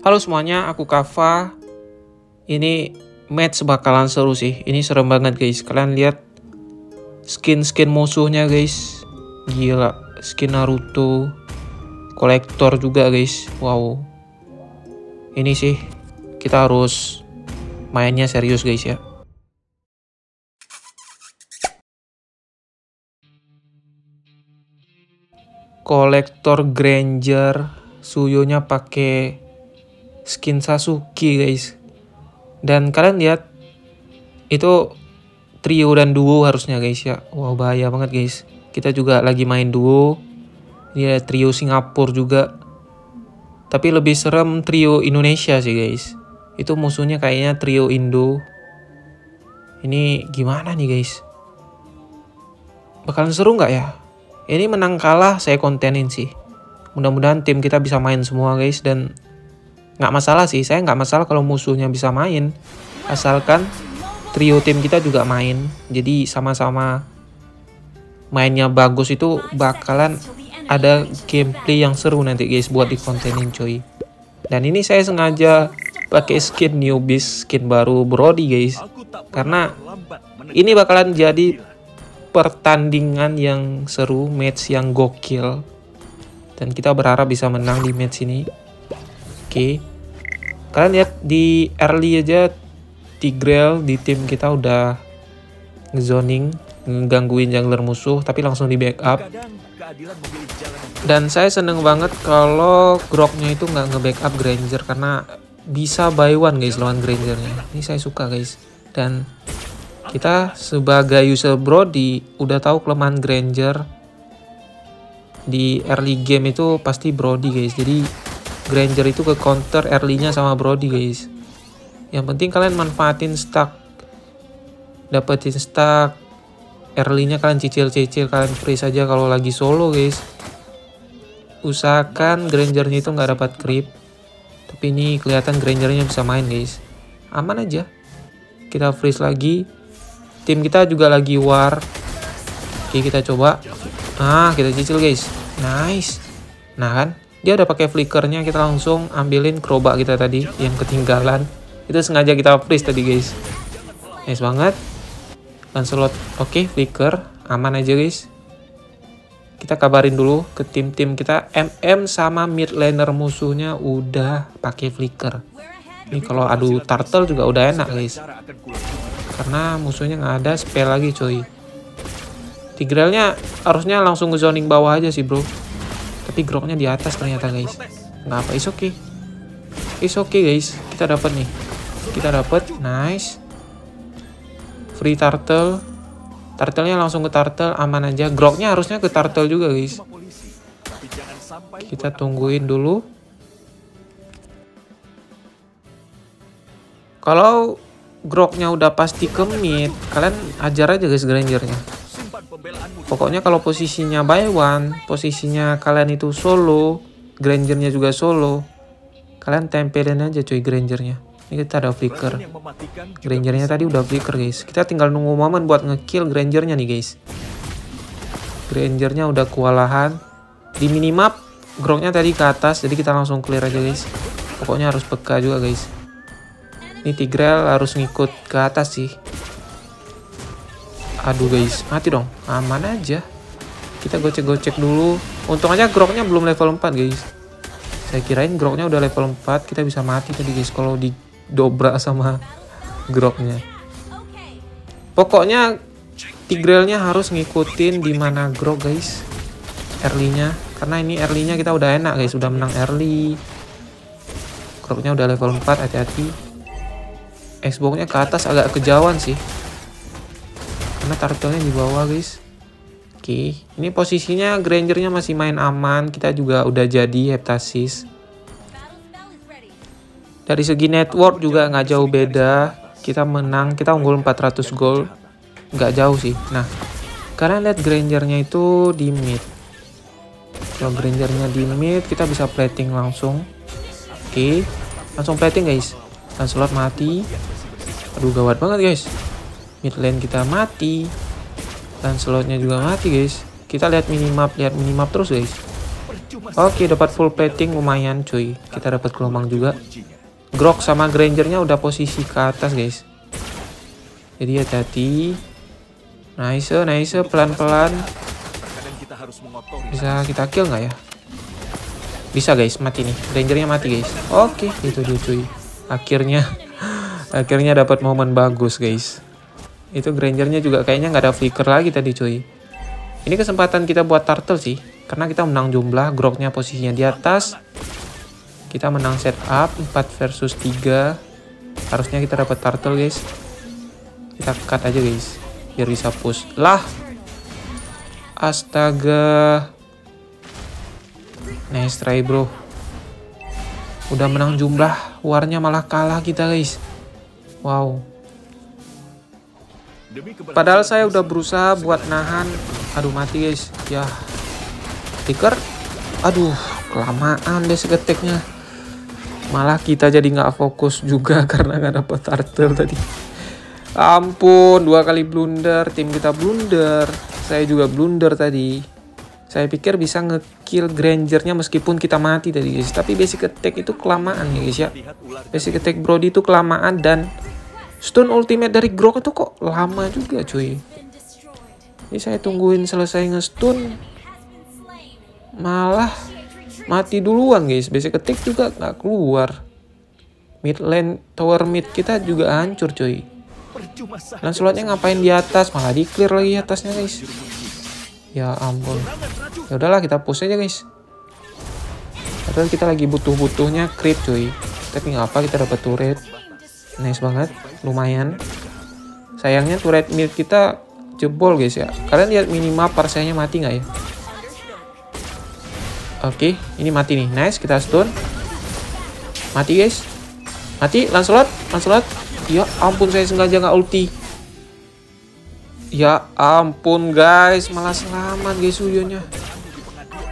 Halo semuanya, aku Kava. Ini match bakalan seru sih. Ini serem banget guys. Kalian lihat skin-skin musuhnya guys. Gila, skin Naruto. Kolektor juga guys. Wow. Ini sih kita harus mainnya serius guys ya. Kolektor Granger, Suyonya pakai skin Sasuke guys. Dan kalian lihat itu trio dan duo harusnya guys ya. Wow, bahaya banget guys. Kita juga lagi main duo. Ini ada trio Singapura juga. Tapi lebih serem trio Indonesia sih guys. Itu musuhnya kayaknya trio Indo. Ini gimana nih guys? Bakalan seru nggak ya? Ini menang kalah saya kontenin sih. Mudah-mudahan tim kita bisa main semua guys. Dan nggak masalah sih, saya nggak masalah kalau musuhnya bisa main. Asalkan trio tim kita juga main. Jadi sama-sama mainnya bagus itu bakalan ada gameplay yang seru nanti guys buat dikontenin coy. Dan ini saya sengaja pakai skin newbies, skin baru Brody guys. Karena ini bakalan jadi pertandingan yang seru, match yang gokil. Dan kita berharap bisa menang di match ini. Oke. Kalian lihat di early aja Tigreal di tim kita udah ngezoning, ngegangguin jungler musuh, tapi langsung di backup. Dan saya seneng banget kalau Groknya itu nggak nge-backup Granger karena bisa buy one guys lawan Grangernya. Ini saya suka guys. Dan kita sebagai user Brody udah tahu kelemahan Granger di early game itu pasti Brody guys. Jadi Granger itu ke counter early-nya sama Brody guys. Yang penting kalian manfaatin stack, dapetin stack early-nya, kalian cicil-cicil, kalian free saja kalau lagi solo guys. Usahakan Granger-nya itu nggak dapat creep. Tapi ini kelihatan Granger-nya bisa main guys. Aman aja. Kita freeze lagi. Tim kita juga lagi war. Oke, kita coba. Kita cicil guys. Nice. Nah kan, dia udah pakai flickernya, kita langsung ambilin kerobak kita tadi yang ketinggalan. Itu sengaja kita freeze tadi guys. Nice banget. Lancelot. Oke, flicker. Aman aja guys. Kita kabarin dulu ke tim-tim kita. MM sama mid laner musuhnya udah pakai flicker. Ini kalau adu turtle juga udah enak guys. Karena musuhnya nggak ada spell lagi coy. Tigrealnya harusnya langsung ke zoning bawah aja sih bro. Tapi Groknya di atas ternyata guys. Nggak apa, is okay. Is okay guys. Kita dapat nih. Kita dapat, nice. Free turtle. Turtle-nya langsung ke turtle, aman aja. Groknya harusnya ke turtle juga guys. Kita tungguin dulu. Kalau Groknya udah pasti ke mid, kalian ajar aja guys Grangernya. Pokoknya kalau posisinya buy one, posisinya kalian itu solo, Grangernya juga solo, kalian tempelin aja cuy Grangernya. Ini kita ada flicker. Grangernya tadi udah flicker guys. Kita tinggal nunggu momen buat ngekill Grangernya nih guys. Grangernya udah kewalahan. Di minimap, Groknya tadi ke atas, jadi kita langsung clear aja guys. Pokoknya harus peka juga guys. Ini Tigreal harus ngikut ke atas sih. Aduh guys, mati dong. Aman aja. Kita gocek-gocek dulu. Untung aja Groknya belum level 4 guys. Saya kirain Groknya udah level 4, kita bisa mati tadi guys kalau didobrak sama Groknya. Pokoknya Tigrealnya harus ngikutin di mana Grok guys. Early-nya. Karena ini early-nya kita udah enak guys, udah menang early. Groknya udah level 4, hati-hati. Xbox-nya ke atas agak kejauhan sih. Karena turtle-nya di bawah guys. Oke, ini posisinya Granger-nya masih main aman. Kita juga udah jadi heptasis. Dari segi network juga nggak jauh beda. Kita menang, kita unggul 400 gol. Nggak jauh sih. Nah, karena lihat Granger-nya itu di mid. Kalau Granger-nya di mid, kita bisa plating langsung. Oke, langsung plating guys. Lancelot mati. Aduh gawat banget guys. Mid lane kita mati. Lancelotnya juga mati guys. Kita lihat minimap terus guys. Oke, dapat full plating lumayan cuy. Kita dapat gelombang juga. Grok sama Grangernya udah posisi ke atas guys. Jadi hati-hati. Nice, pelan-pelan. Bisa kita kill nggak ya? Bisa guys, mati nih. Grangernya mati guys. Oke, itu dia cuy. Akhirnya dapat momen bagus guys. Itu Grangernya juga kayaknya nggak ada flicker lagi tadi cuy. Ini kesempatan kita buat turtle sih. Karena kita menang jumlah, Groknya posisinya di atas. Kita menang setup 4 versus 3. Harusnya kita dapat turtle guys. Kita cut aja guys, biar bisa push. Lah, astaga. Nice try bro. Udah menang jumlah, warnya malah kalah kita guys. Wow. Padahal saya udah berusaha buat nahan. Aduh mati guys. Ya. Stiker. Aduh, kelamaan deh seketiknya. Malah kita jadi nggak fokus juga karena nggak dapet turtle tadi. Ampun, 2 kali blunder. Tim kita blunder. Saya juga blunder tadi. Saya pikir bisa ngekill Grangernya meskipun kita mati tadi guys. Tapi basic attack itu kelamaan ya guys ya. Basic attack Brody itu kelamaan dan stun ultimate dari Grok itu kok lama juga cuy. Ini saya tungguin selesai nge-stun. Malah mati duluan guys. Basic attack juga nggak keluar. Mid lane tower mid kita juga hancur cuy. Dan slotnya ngapain di atas, malah di clear lagi atasnya guys. Ya ampun. Ya udahlah kita push aja guys. Padahal kita lagi butuh-butuhnya creep cuy. Tapi nggak apa, kita dapat turret. Nice banget, lumayan. Sayangnya turret mid kita jebol guys ya. Kalian lihat minimap parsanya mati nggak ya? Oke, ini mati nih. Nice, kita stun. Mati guys. Mati, Lancelot. Ya ampun, saya sengaja nggak ulti. Ya ampun guys, malah selamat guys Suyonya.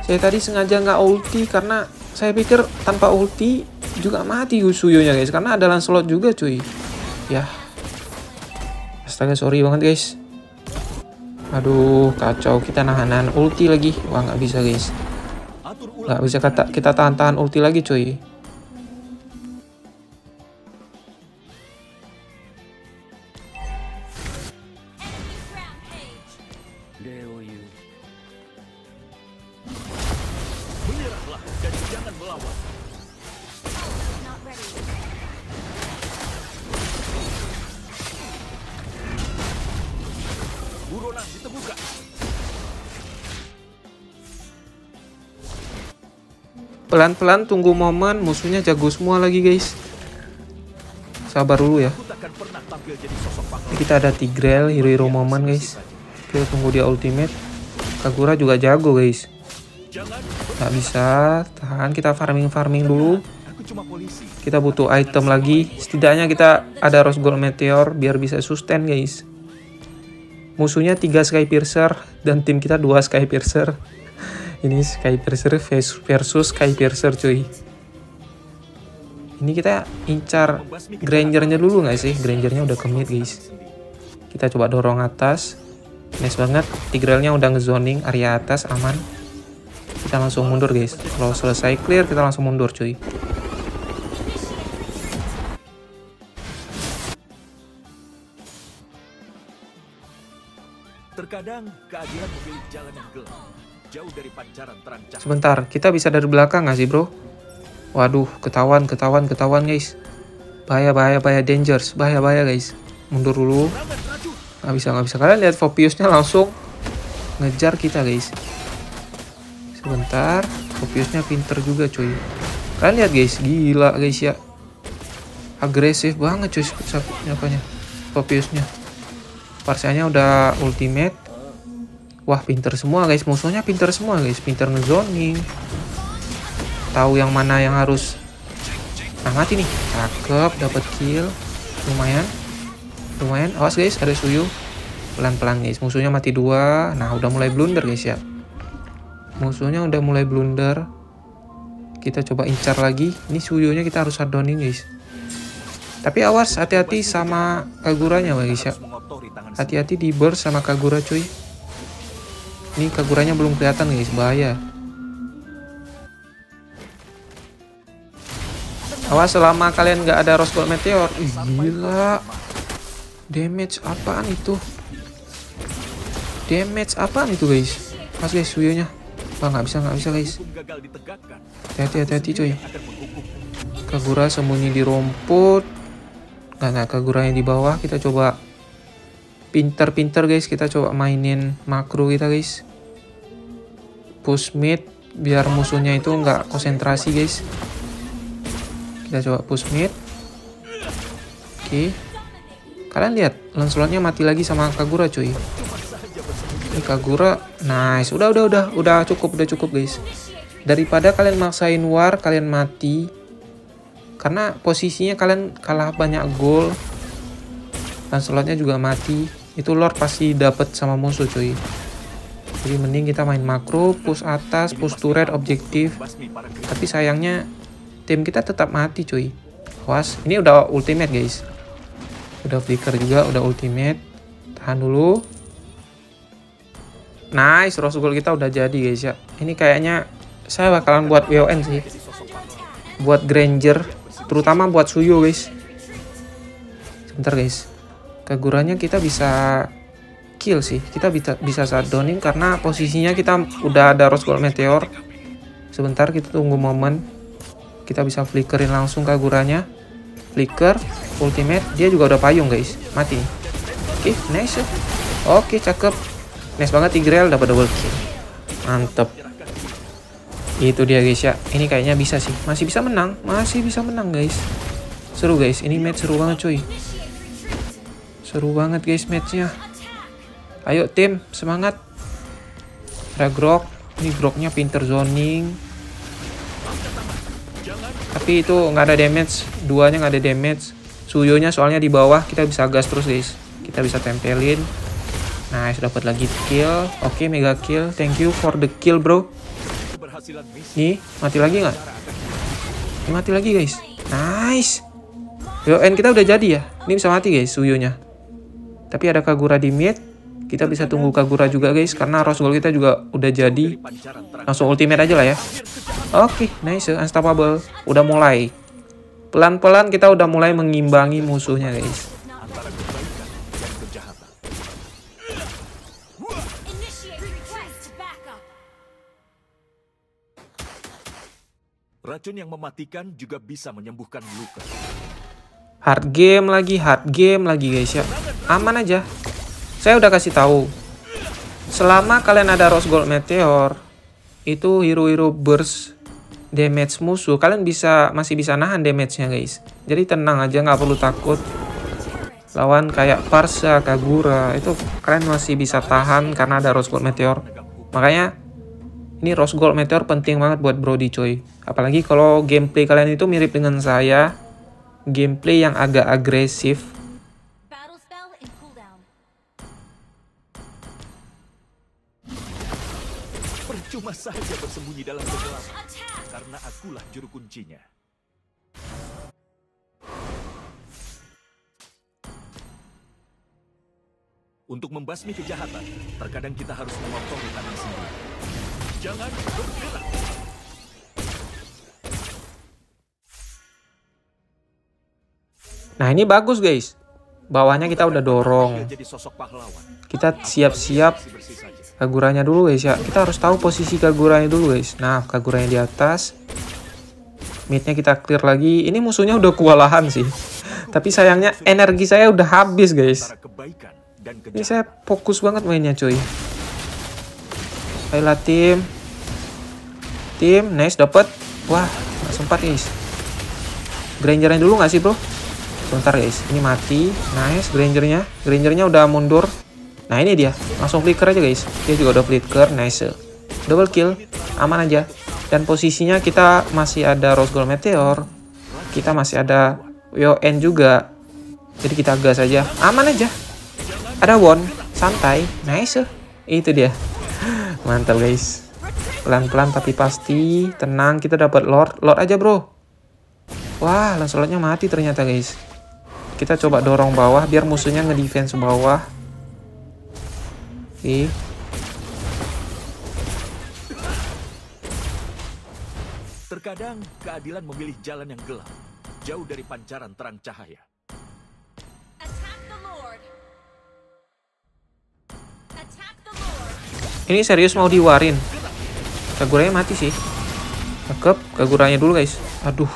Saya tadi sengaja nggak ulti karena saya pikir tanpa ulti juga mati Suyonya guys. Karena ada Lancelot juga cuy. Ya. Astaga, sorry banget guys. Aduh, kacau. Kita nahan ulti lagi. Wah, nggak bisa guys. Nggak bisa kita tahan ulti lagi cuy. Pelan-pelan tunggu momen, musuhnya jago semua lagi guys. Sabar dulu ya. Ini kita ada Tigreal, hero momen guys. Kita tunggu dia ultimate. Kagura juga jago guys. Nggak bisa, tahan, kita farming dulu. Kita butuh item lagi. Setidaknya kita ada Rose Gold Meteor biar bisa sustain guys. Musuhnya 3 Skypiercer dan tim kita 2 Skypiercer. Ini Skypiercer versus Skypiercer cuy. Ini kita incar Grangernya dulu nggak sih? Grangernya udah ke mid guys. Kita coba dorong atas. Nice banget. Tigrealnya udah ngezoning area atas, aman. Kita langsung mundur guys. Kalau selesai clear kita langsung mundur cuy. Terkadang keadilan memilih jalan yang gelap. Jauh dari pancaran terang cahaya. Sebentar, kita bisa dari belakang nggak sih bro? Waduh, ketahuan guys. Bahaya, dangers, bahaya guys. Mundur dulu. Nggak bisa. Kalian lihat Fopiusnya langsung ngejar kita guys. Sebentar, Fopiusnya pinter juga cuy. Kalian lihat guys, gila guys ya. Agresif banget cuy Fopiusnya. Parsanya udah ultimate. Wah, pinter semua guys, musuhnya pinter semua guys, pinter ngezoning. Tahu yang mana yang harus. Nah, mati nih. Cakep, dapat kill. Lumayan. Awas guys, ada Suyu. Pelan-pelan guys, musuhnya mati 2. Nah, udah mulai blunder guys ya. Musuhnya udah mulai blunder. Kita coba incar lagi. Ini Suyunya kita harus shutdownin guys. Tapi awas, hati-hati sama Kaguranya guys ya. Hati-hati di burst sama Kagura cuy. Ini Kaguranya belum kelihatan guys, bahaya. Awas selama kalian nggak ada Rose Gold Meteor. Ih, gila. Damage apaan itu? Damage apaan itu guys? Pas guys Suyonya. Wah nggak bisa guys. Hati-hati coy. Kagura sembunyi di rumput. Nggak Kaguranya di bawah. Kita coba pinter-pinter guys. Kita coba mainin makro kita guys. Push mid biar musuhnya itu nggak konsentrasi guys. Kita coba push mid. Oke. Kalian lihat Lancelotnya mati lagi sama Kagura cuy. Ini Kagura nice. Udah cukup guys. Daripada kalian maksain war kalian mati. Karena posisinya kalian kalah banyak gol. Lancelotnya juga mati. Itu Lord pasti dapat sama musuh cuy. Jadi mending kita main makro, push atas, push turret, objektif. Tapi sayangnya tim kita tetap mati cuy. Awas, ini udah ultimate guys. Udah flicker juga, udah ultimate. Tahan dulu. Nice, Rose Gold kita udah jadi guys ya. Ini kayaknya saya bakalan buat WON sih. Buat Granger, terutama buat Suyo guys. Sebentar guys. Kaguranya kita bisa kill sih. Kita bisa shutdownin karena posisinya kita udah ada Rose Gold Meteor. Sebentar kita tunggu momen. Kita bisa flickerin langsung Kaguranya. Flicker, ultimate, dia juga udah payung guys. Mati. Oke, nice. Oke, cakep. Nice banget Tigreal dapat double kill. Mantep. Itu dia guys ya. Ini kayaknya bisa sih. Masih bisa menang guys. Seru guys. Ini match seru banget cuy. Seru banget guys matchnya. Ayo tim, semangat. Ada Grok. Ini Groknya pinter zoning. Tapi itu nggak ada damage. Duanya nggak ada damage. Suyonya soalnya di bawah. Kita bisa gas terus guys. Kita bisa tempelin. Nice, dapat lagi kill. Oke, mega kill. Thank you for the kill bro. Nih, mati lagi nggak? Ini mati lagi guys. Nice. WON kita udah jadi ya. Ini bisa mati guys Suyonya. Tapi ada Kagura di mid. Kita bisa tunggu Kagura juga guys. Karena Rose Gold kita juga udah jadi. Langsung ultimate aja lah ya. Oke, nice. Unstoppable. Udah mulai. Pelan-pelan kita udah mulai mengimbangi musuhnya guys. Racun yang mematikan juga bisa menyembuhkan luka. Hard game lagi guys ya. Aman aja. Saya udah kasih tahu. Selama kalian ada Rose Gold Meteor, itu hero-hero burst damage musuh, kalian masih bisa nahan damage-nya guys. Jadi tenang aja, nggak perlu takut. Lawan kayak Parsa, Kagura, itu kalian masih bisa tahan karena ada Rose Gold Meteor. Makanya ini Rose Gold Meteor penting banget buat Brody coy. Apalagi kalau gameplay kalian itu mirip dengan saya. Gameplay yang agak agresif. Percuma saja bersembunyi dalam kegelapan, karena akulah juru kuncinya. Untuk membasmi kejahatan, terkadang kita harus mengotori tangan sendiri. Jangan bergerak. Nah ini bagus guys. Bawahnya kita udah dorong. Kita siap-siap Kaguranya dulu guys ya. Kita harus tahu posisi Kaguranya dulu guys. Nah Kaguranya di atas. Midnya kita clear lagi. Ini musuhnya udah kewalahan sih. Tapi sayangnya energi saya udah habis guys. Ini saya fokus banget mainnya cuy. Ayolah tim. Nice dapat. Wah gak sempat guys. Grangernya dulu gak sih bro? Bentar guys, ini mati. Nice, Grangernya udah mundur. Nah ini dia, langsung flicker aja guys. Dia juga udah flicker, nice. Double kill, aman aja. Dan posisinya kita masih ada Rose Gold Meteor. Kita masih ada WON juga. Jadi kita gas aja, aman aja. Ada won, santai, nice. Itu dia. Mantap guys. Pelan-pelan tapi pasti. Tenang, kita dapat Lord aja bro. Wah, Lancelotnya mati ternyata guys. Kita coba dorong bawah biar musuhnya ngedefense bawah. Oke. Terkadang keadilan memilih jalan yang gelap. jauh dari pancaran terang cahaya. Attack the Lord. Attack the Lord. Ini serius mau diwarin. Kaguranya mati sih. Cakep, Kaguranya dulu guys. Aduh,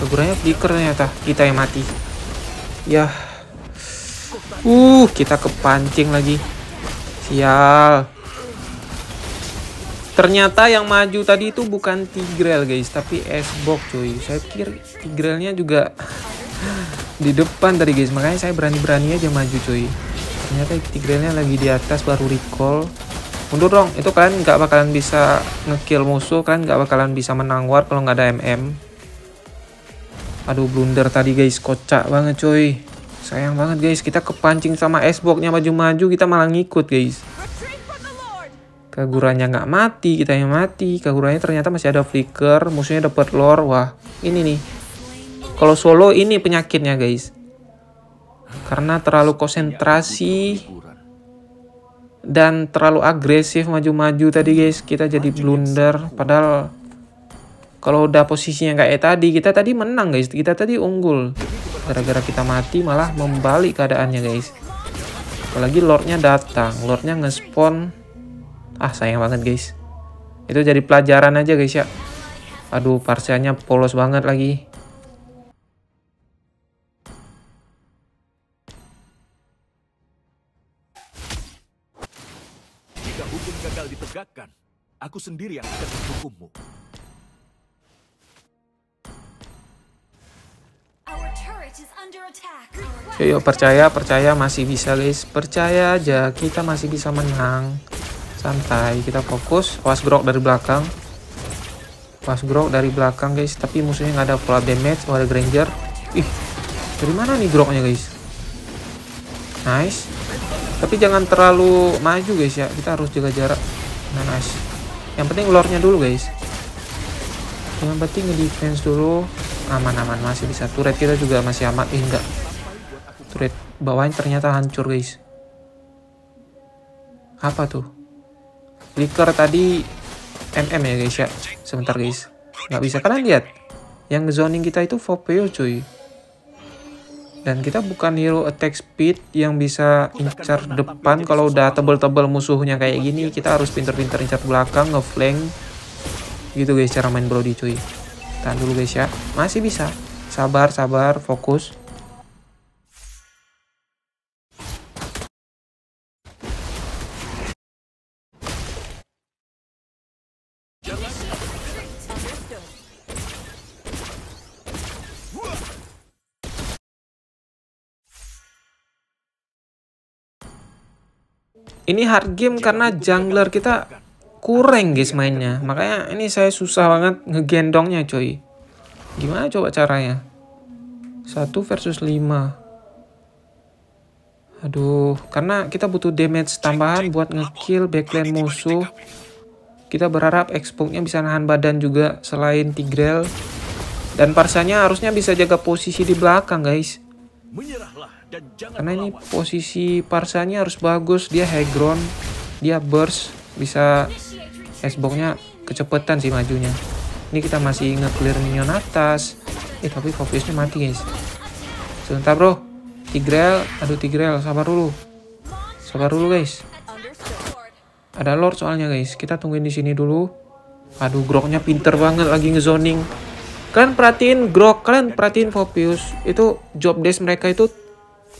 Kaguranya flicker ternyata. Kita yang mati. Ya. Kita kepancing lagi. Sial. Ternyata yang maju tadi itu bukan Tigreal guys, tapi S-Box cuy. Saya pikir Tigrealnya juga di depan tadi guys, makanya saya berani-berani aja maju cuy. Ternyata Tigrealnya lagi di atas, baru recall. Mundur dong, itu kalian nggak bakalan bisa ngekill musuh, kalian nggak bakalan bisa menang war kalau nggak ada MM. Aduh, blunder tadi guys, kocak banget cuy. Sayang banget guys, kita kepancing sama S-Box-nya maju-maju, kita malah ngikut guys. Kaguranya nggak mati, kita yang mati. Kaguranya ternyata masih ada flicker, musuhnya dapat lore. Wah, ini nih. Kalau solo ini penyakitnya guys. Karena terlalu konsentrasi dan terlalu agresif maju-maju tadi guys, kita jadi blunder. Padahal kalau udah posisinya kayak tadi, kita tadi menang guys. Kita tadi unggul. Gara-gara kita mati malah membalik keadaannya guys. Apalagi lordnya datang, lordnya nge-spawn. Sayang banget guys. Itu jadi pelajaran aja guys ya. Aduh, Parsianya polos banget lagi. Jika hukum gagal ditegakkan, aku sendiri yang akan menghukummu. Our turret is under attack. Yuk, percaya masih bisa guys. Percaya aja, kita masih bisa menang. Santai, kita fokus. Awas grok dari belakang. Awas grok dari belakang guys. Tapi musuhnya nggak ada full damage. Oh, ada Granger. Ih, dari mana nih groknya guys? Nice. Tapi jangan terlalu maju guys ya. Kita harus jaga jarak. Nah, nice. Yang penting lore-nya dulu guys. Yang penting nge-defense dulu. Aman-aman, masih bisa. Turret kita juga masih aman. Enggak. Turret bawahnya ternyata hancur guys. Apa tuh? Flicker tadi MM ya guys ya. Sebentar guys. Nggak bisa kalian lihat. Yang zoning kita itu Popeo cuy. Dan kita bukan hero attack speed yang bisa incar depan. Kalau udah tebel-tebel musuhnya kayak gini, kita harus pinter-pinter incar belakang, ngeflank. Gitu guys cara main Brody cuy. Tahan dulu guys ya. Masih bisa. Sabar, fokus. Ini hard game karena jungler kita kurang guys mainnya. Makanya ini saya susah banget ngegendongnya coy. Gimana coba caranya? 1 versus 5. Aduh, karena kita butuh damage tambahan buat ngekill backline musuh. Kita berharap Xbox-nya bisa nahan badan juga selain Tigreal. Dan Parsanya harusnya bisa jaga posisi di belakang guys. Menyerahlah dan jangan Karena ini melawan. posisi Parsanya harus bagus. Dia high ground, dia burst, bisa Xbox-nya kecepatan sih majunya. Ini kita masih nge-clear minion atas. Tapi fokusnya mati guys. Sebentar bro. Tigreal, aduh Tigreal, sabar dulu. Sabar dulu guys. Ada Lord soalnya guys. Kita tungguin di sini dulu. Aduh, Groknya pinter banget lagi ngezoning. Kalian perhatiin Grok, kalian perhatiin Fopius. Itu job desk mereka itu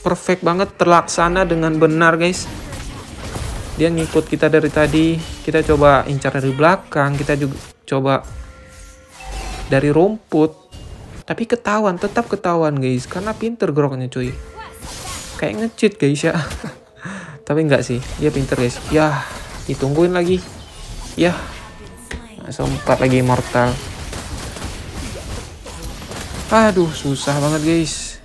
perfect banget, terlaksana dengan benar guys. Dia ngikut kita dari tadi. Kita coba incar dari belakang, kita juga coba dari rumput. Tapi ketahuan, tetap ketahuan guys. Karena pinter Groknya cuy. Kayak nge-cheat guys ya. Tapi enggak sih, dia pinter guys. Yah, ditungguin lagi. Yah, sempat lagi immortal. Aduh, susah banget guys.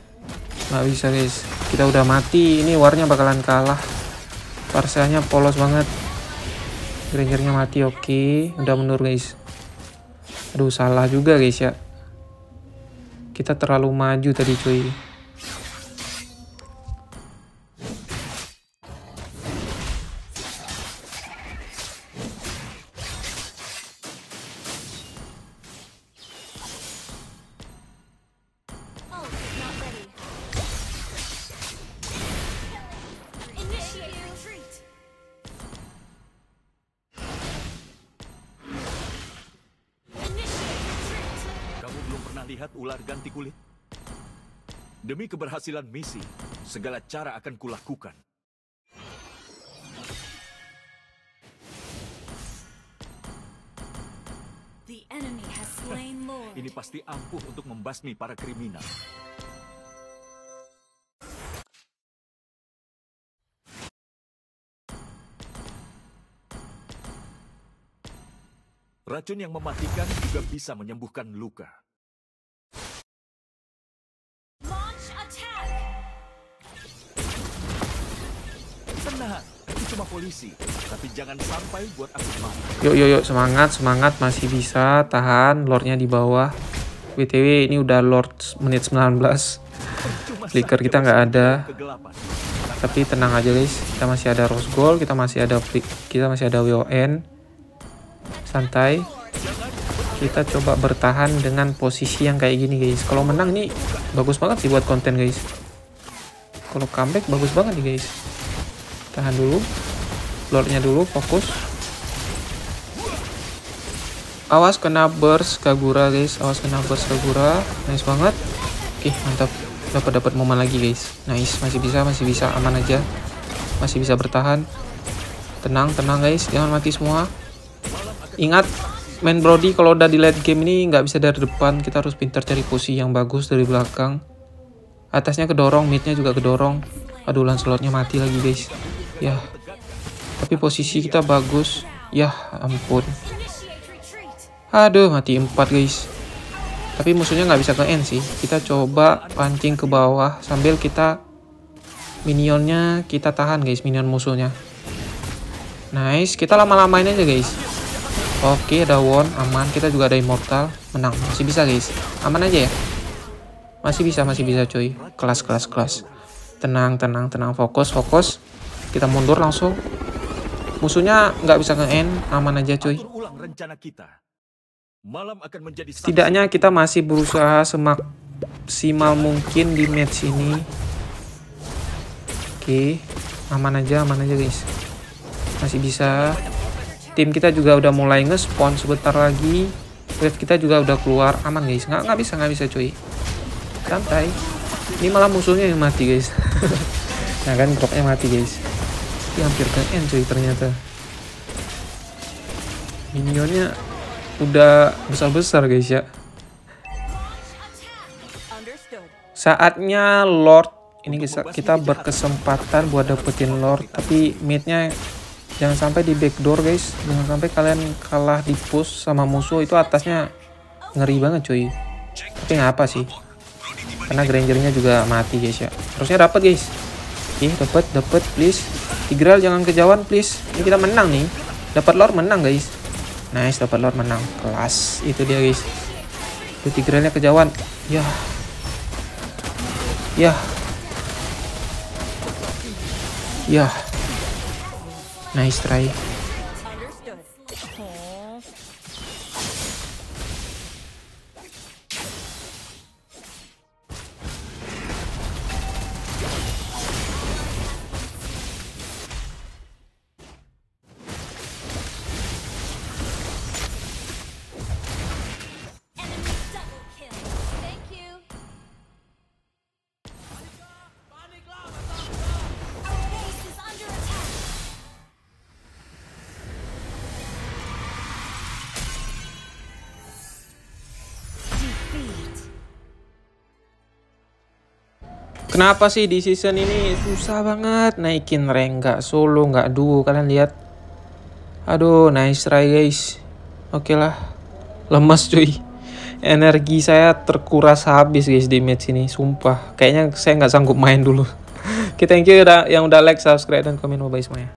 Nggak bisa guys. Kita udah mati. Ini warnya bakalan kalah. Parsanya polos banget. Grangernya mati, oke. Udah mundur guys. Aduh, salah juga guys ya. Kita terlalu maju tadi cuy. pernah lihat ular ganti kulit? Demi keberhasilan misi, segala cara akan kulakukan. The enemy has slain Lord. Ini pasti ampuh untuk membasmi para kriminal. Racun yang mematikan juga bisa menyembuhkan luka. Launch attack. Tenang, itu cuma polisi. Tapi jangan sampai buat aku marah. Yuk, semangat, masih bisa tahan. Lordnya di bawah. BTW ini udah Lord menit 19. Flicker kita nggak ada. Kegelapan. Tapi tenang aja guys, kita masih ada Rose Gold, kita masih ada WON. Santai. Kita coba bertahan dengan posisi yang kayak gini guys. Kalau menang ini bagus banget sih buat konten guys. Kalau comeback bagus banget nih guys. Tahan dulu. Lordnya dulu, fokus. Awas kena burst Kagura guys, awas kena burst Kagura. Nice banget. Oke, mantap. Dapat momen lagi guys. Nice, masih bisa, aman aja. Masih bisa bertahan. Tenang guys, jangan mati semua. Ingat, main Brody kalau udah di late game ini nggak bisa dari depan. Kita harus pintar cari posisi yang bagus dari belakang. Atasnya kedorong, midnya juga kedorong. Aduh, Lancelotnya mati lagi guys. Ya, tapi posisi kita bagus. Ya ampun. Initiate retreat. Aduh, mati 4 guys. Tapi musuhnya nggak bisa ke end sih. Kita coba pancing ke bawah sambil kita minionnya kita tahan guys, minion musuhnya. Nice, kita lama-lamain aja guys. Oke, ada Won, aman. Kita juga ada Immortal, menang. Masih bisa guys, aman aja ya. Masih bisa cuy. Kelas. Tenang, fokus. Kita mundur langsung. Musuhnya nggak bisa nge-end, aman aja cuy. Atur ulang rencana kita. Malam akan menjadi saksi. Setidaknya kita masih berusaha semaksimal mungkin di match ini. Oke, aman aja guys. Masih bisa. Tim kita juga udah mulai nge-spawn sebentar lagi. Wave kita juga udah keluar, aman guys. Nggak bisa cuy. Santai. Ini malah musuhnya yang mati guys. Nah kan, dropnya mati guys. Ini hampir ke end cuy ternyata. Minionnya udah besar guys ya. Saatnya Lord. Ini kita berkesempatan buat dapetin Lord. Tapi midnya jangan sampai di backdoor guys. Jangan sampai kalian kalah di push sama musuh. Itu atasnya ngeri banget cuy. Tapi nggak apa sih, karena Grangernya juga mati guys ya. Harusnya dapat guys. Oke, dapat please. Tigreal jangan kejauhan please. Ini kita menang nih. Dapat Lord menang guys. Nice, dapat Lord menang. Kelas. Itu dia guys. Itu Tigrealnya kejauhan. Ya. Nice try. Kenapa sih di season ini susah banget naikin rank, nggak solo, nggak duo, kalian lihat. Aduh, nice try guys. Oke lah, lemas cuy. Energi saya terkuras habis guys di match ini, sumpah. Kayaknya saya nggak sanggup main dulu. Oke, thank you yang udah like, subscribe, dan komen. Bye semuanya.